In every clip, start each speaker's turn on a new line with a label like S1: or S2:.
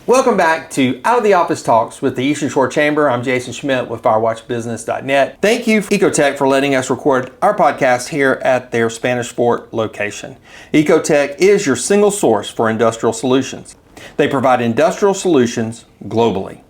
S1: Welcome back to Out of the Office Talks with the Eastern Shore Chamber. I'm Jason Schmitt with firewatchbusiness.net. Thank you, Ecotech, for letting us record our podcast here at their Spanish Fort location. Ecotech is your single source for industrial solutions. They provide industrial solutions globally.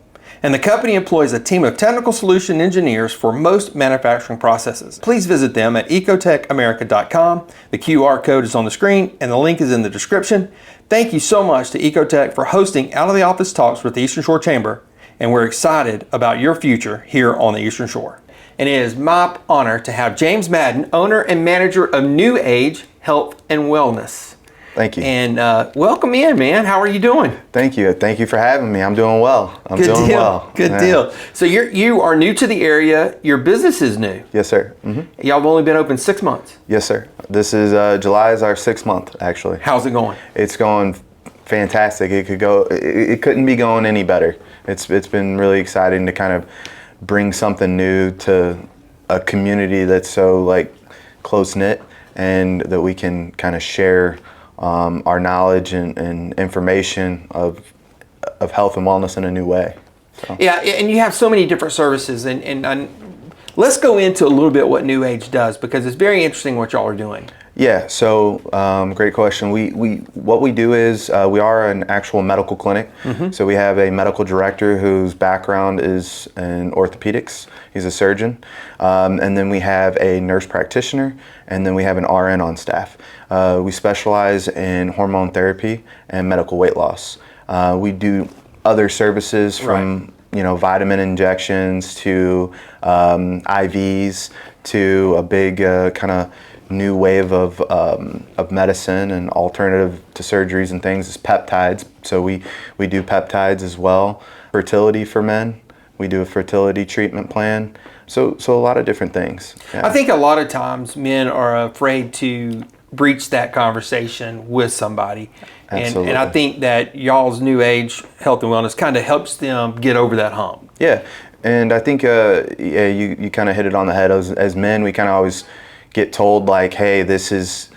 S1: And the company employs a team of technical solution engineers for most manufacturing processes. Please visit them at ecotechamerica.com. The QR code is on the screen and the link is in the description. Thank you so much to Ecotech for hosting Out of the Office Talks with the Eastern Shore Chamber, and we're excited about your future here on the Eastern Shore. And it is my honor to have James Madden, owner and manager of Neuage Health and Wellness.
S2: Thank you.
S1: And welcome in, man. How are you doing?
S2: Thank you. Thank you for having me. I'm doing well.
S1: Good deal. So you are new to the area. Your business is new.
S2: Yes, sir. Mm-hmm.
S1: Y'all have only been open 6 months.
S2: Yes, sir. This is July is our 6th month, actually.
S1: How's it going?
S2: It's going fantastic. It couldn't be going any better. It's been really exciting to kind of bring something new to a community that's so like close knit, and that we can kind of share our knowledge and information of health and wellness in a new way. So.
S1: Yeah, and you have so many different services, and let's go into a little bit what Neuage does, because it's very interesting what y'all are doing.
S2: Yeah, so great question. What we do is we are an actual medical clinic. Mm-hmm. So we have a medical director whose background is in orthopedics. He's a surgeon. And then we have a nurse practitioner, and then we have an RN on staff. We specialize in hormone therapy and medical weight loss. We do other services from vitamin injections to IVs to a big kind of new wave of medicine and alternative to surgeries and things is peptides. So we do peptides as well. Fertility for men. We do a fertility treatment plan. So a lot of different things. Yeah.
S1: I think a lot of times men are afraid to breach that conversation with somebody.
S2: Absolutely.
S1: And I think that y'all's Neuage Health and Wellness kind of helps them get over that hump.
S2: Yeah, and I think you kind of hit it on the head. As men, we kind of always get told like, hey, this is,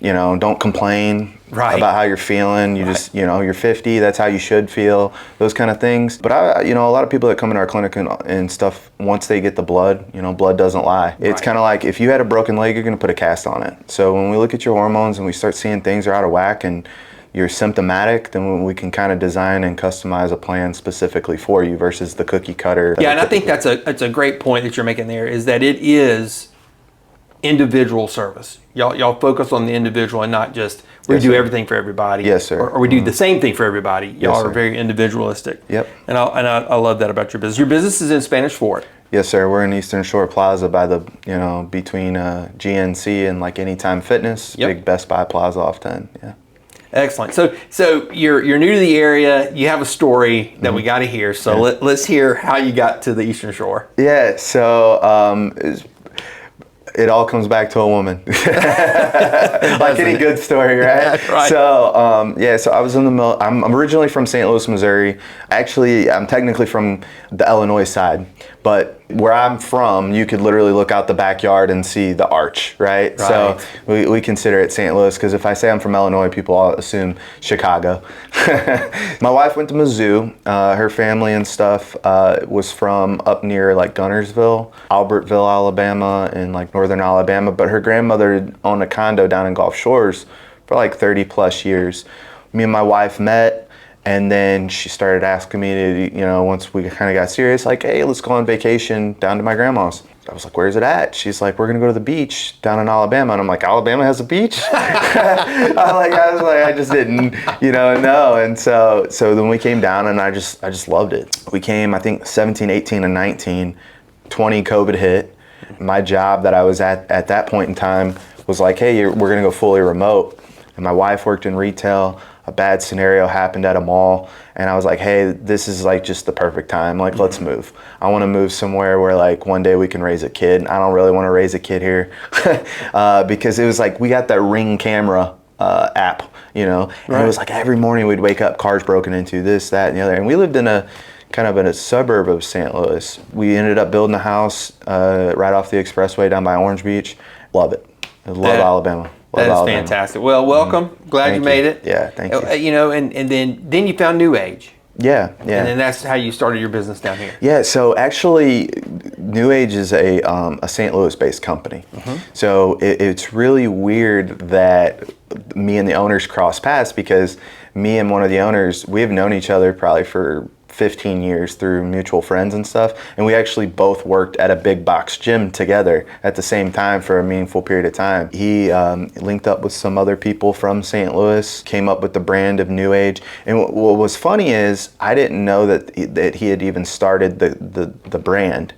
S2: don't complain about how you're feeling. You just, you're 50, that's how you should feel, those kind of things. But a lot of people that come in our clinic and stuff, once they get the blood, blood doesn't lie. It's kind of like if you had a broken leg, you're going to put a cast on it. So when we look at your hormones and we start seeing things are out of whack and you're symptomatic, then we can kind of design and customize a plan specifically for you versus the cookie cutter.
S1: Yeah, and I think that's a great point that you're making there, is that it is individual service. Y'all focus on the individual and not just we do everything for everybody.
S2: Yes, sir.
S1: Or we do the same thing for everybody. Y'all
S2: Yes,
S1: are very individualistic.
S2: Yep.
S1: And I love that about your business. Your business is in Spanish Fort.
S2: Yes, sir. We're in Eastern Shore Plaza by the between GNC and like Anytime Fitness.
S1: Yep.
S2: Big Best Buy Plaza off 10. Yeah.
S1: Excellent. So you're new to the area. You have a story that we got to hear. So let's hear how you got to the Eastern Shore.
S2: Yeah. So it all comes back to a woman. Like any good story, right?
S1: Right.
S2: So so I was in the I'm originally from St. Louis, Missouri. Actually, I'm technically from the Illinois side, but where I'm from, you could literally look out the backyard and see the arch, right? So we consider it St. Louis, because if I say I'm from Illinois, people all assume Chicago. My wife went to Mizzou. Her family and stuff was from up near like Gunnersville, Albertville, Alabama, and like northern Alabama. But her grandmother owned a condo down in Gulf Shores for like 30 plus years. Me and my wife met. And then she started asking me to, once we kind of got serious, like, hey, let's go on vacation down to my grandma's. I was like, where's it at? She's like, we're going to go to the beach down in Alabama. And I'm like, Alabama has a beach? I just didn't, know. And so then we came down and I just loved it. We came, I think, 17, 18, and 19, 20 COVID hit. My job that I was at that point in time was like, hey, we're going to go fully remote. And my wife worked in retail. A bad scenario happened at a mall, and I was like, hey, this is like just the perfect time. Like, let's move. I want to move somewhere where like one day we can raise a kid. I don't really want to raise a kid here because it was like we got that Ring camera app, and it was like every morning we'd wake up, cars broken into, this, that, and the other. And we lived in a kind of in a suburb of St. Louis. We ended up building a house right off the expressway down by Orange Beach. Love it. I love Alabama.
S1: That is fantastic. Well, welcome. Glad you made it.
S2: Yeah, thank you.
S1: You know, and then you found Neuage.
S2: Yeah.
S1: And then that's how you started your business down here.
S2: Yeah, so actually, Neuage is a St. Louis-based company. So it's really weird that me and the owners cross paths, because me and one of the owners, we have known each other probably for 15 years through mutual friends and stuff, and we actually both worked at a big box gym together at the same time for a meaningful period of time. He linked up with some other people from St. Louis, came up with the brand of Neuage, and what was funny is I didn't know that he had even started the brand.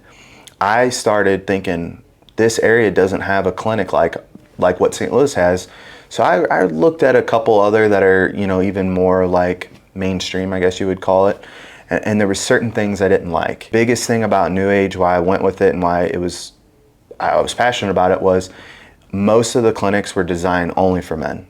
S2: I started thinking, this area doesn't have a clinic like what St. Louis has, so I looked at a couple other that are, you know, even more like mainstream, I guess you would call it. And there were certain things I didn't like. Biggest thing about Neuage, why I went with it and why I was passionate about it, was most of the clinics were designed only for men.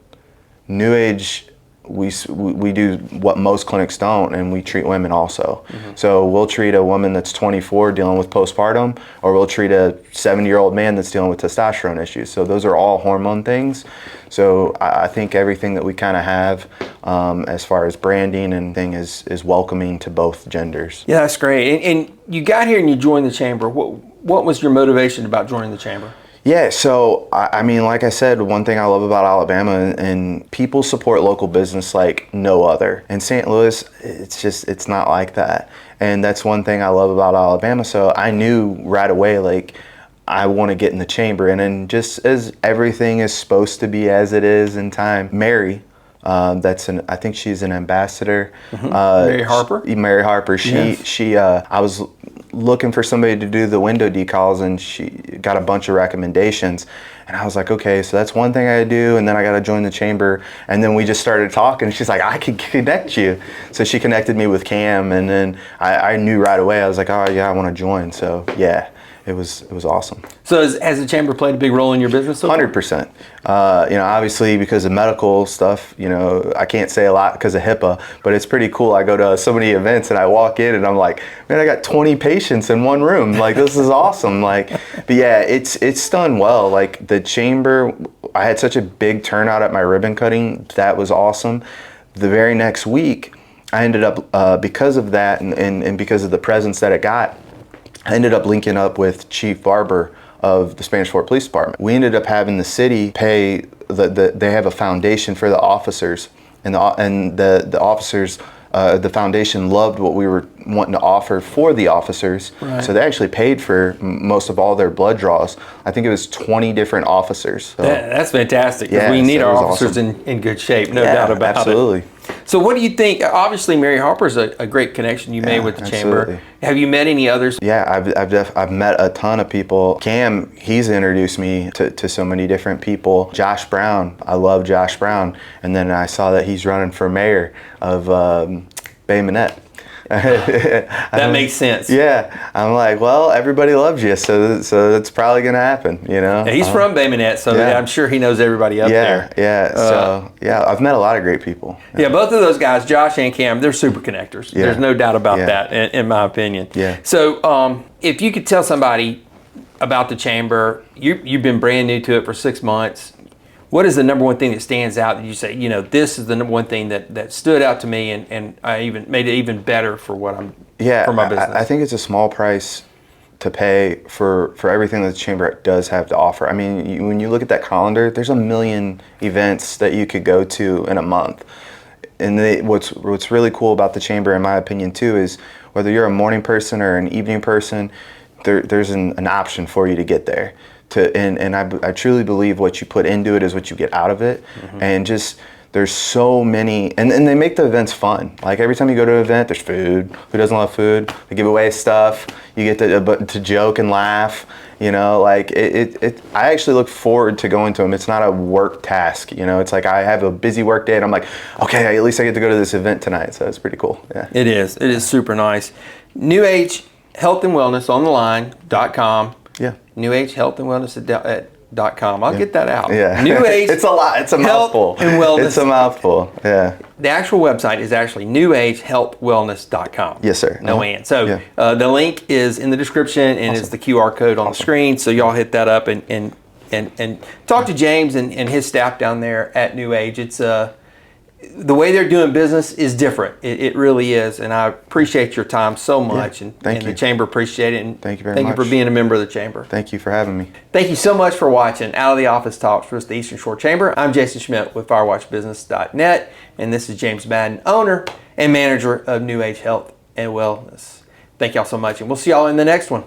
S2: Neuage, we do what most clinics don't, and we treat women also. So we'll treat a woman that's 24 dealing with postpartum, or we'll treat a 70-year-old man that's dealing with testosterone issues. So those are all hormone things. So I think everything that we kind of have as far as branding and thing is welcoming to both genders.
S1: Yeah, that's great. And you got here and you joined the chamber. What was your motivation about joining the chamber?
S2: Yeah, so I mean, like I said, one thing I love about Alabama, and people support local business like no other. In St. Louis, it's not like that. And that's one thing I love about Alabama. So I knew right away, like, I want to get in the chamber. And then just as everything is supposed to be as it is in time, Mary, I think she's an ambassador.
S1: Mary Harper?
S2: Mary Harper. I was looking for somebody to do the window decals, and she got a bunch of recommendations, and I was like, okay, so that's one thing I do, and then I got to join the chamber. And then we just started talking. She's like, I can connect you. So she connected me with Cam, and then I knew right away. I was like, oh yeah, I want to join. So yeah, it was awesome.
S1: So has the chamber played a big role in your business so far?
S2: 100%. You know, obviously because of medical stuff, you know, I can't say a lot because of HIPAA, but it's pretty cool. I go to so many events and I walk in and I'm like, man, I got 20 patients in one room. Like, this is awesome. Like, but yeah, it's done well. Like, the chamber, I had such a big turnout at my ribbon cutting. That was awesome. The very next week, I ended up, because of that and because of the presence that it got, I ended up linking up with Chief Barber of the Spanish Fort Police Department. We ended up having the city pay, they have a foundation for the officers, and the officers, the foundation loved what we were wanting to offer for the officers. Right. So they actually paid for most of all their blood draws. I think it was 20 different officers. So.
S1: That's fantastic. Yeah, we need our officers awesome. in good shape, no doubt about
S2: absolutely.
S1: it. So what do you think? Obviously, Mary Harper's a great connection you made with the chamber. Have you met any others?
S2: Yeah, I've met a ton of people. Cam, he's introduced me to so many different people. Josh Brown, I love Josh Brown. And then I saw that he's running for mayor of Bay Minette.
S1: That makes sense.
S2: Yeah, I'm like, well, everybody loves you, so that's probably gonna happen, you know.
S1: Yeah, he's from Bay Minette, so I'm sure he knows everybody up there.
S2: So I've met a lot of great people.
S1: Yeah, both of those guys, Josh and Cam, they're super connectors. Yeah. There's no doubt about that, in my opinion.
S2: Yeah.
S1: So, if you could tell somebody about the chamber, you've been brand new to it for 6 months. What is the number one thing that stands out that you say, you know, this is the number one thing that stood out to me, and I even made it even better for what I'm for my business?
S2: I think it's a small price to pay for everything that the chamber does have to offer. I mean, when you look at that calendar, there's a million events that you could go to in a month. And what's really cool about the chamber, in my opinion, too, is whether you're a morning person or an evening person, there's an option for you to get there. And I truly believe what you put into it is what you get out of it. And just, there's so many, and they make the events fun. Like, every time you go to an event, there's food. Who doesn't love food? They give away stuff. You get to joke and laugh. You know, like, I actually look forward to going to them. It's not a work task, you know. It's like, I have a busy work day and I'm like, okay, at least I get to go to this event tonight. So it's pretty cool. Yeah.
S1: It is super nice. Neuage Health and Wellness on the line.com.
S2: Yeah.
S1: Neuage Health and Wellness at I'll get that out.
S2: Yeah.
S1: New Age.
S2: It's a lot. It's a
S1: Health
S2: mouthful.
S1: and Wellness.
S2: It's a mouthful. Yeah.
S1: The actual website is actually newagehealthwellness.com.
S2: Yes, sir.
S1: No and. So
S2: Yeah.
S1: the link is in the description and it's the QR code on the screen. So y'all hit that up and talk to James and his staff down there at New Age. It's the way they're doing business is different. It really is. And I appreciate your time so much.
S2: Yeah,
S1: and
S2: thank you.
S1: The Chamber appreciate it. And
S2: Thank you very
S1: Thank
S2: much.
S1: you for being a member of the Chamber.
S2: Thank you for having me.
S1: Thank you so much for watching Out of the Office Talks with the Eastern Shore Chamber. I'm Jason Schmitt with firewatchbusiness.net, and this is James Madden, owner and manager of New Age Health and Wellness. Thank y'all so much, and we'll see y'all in the next one.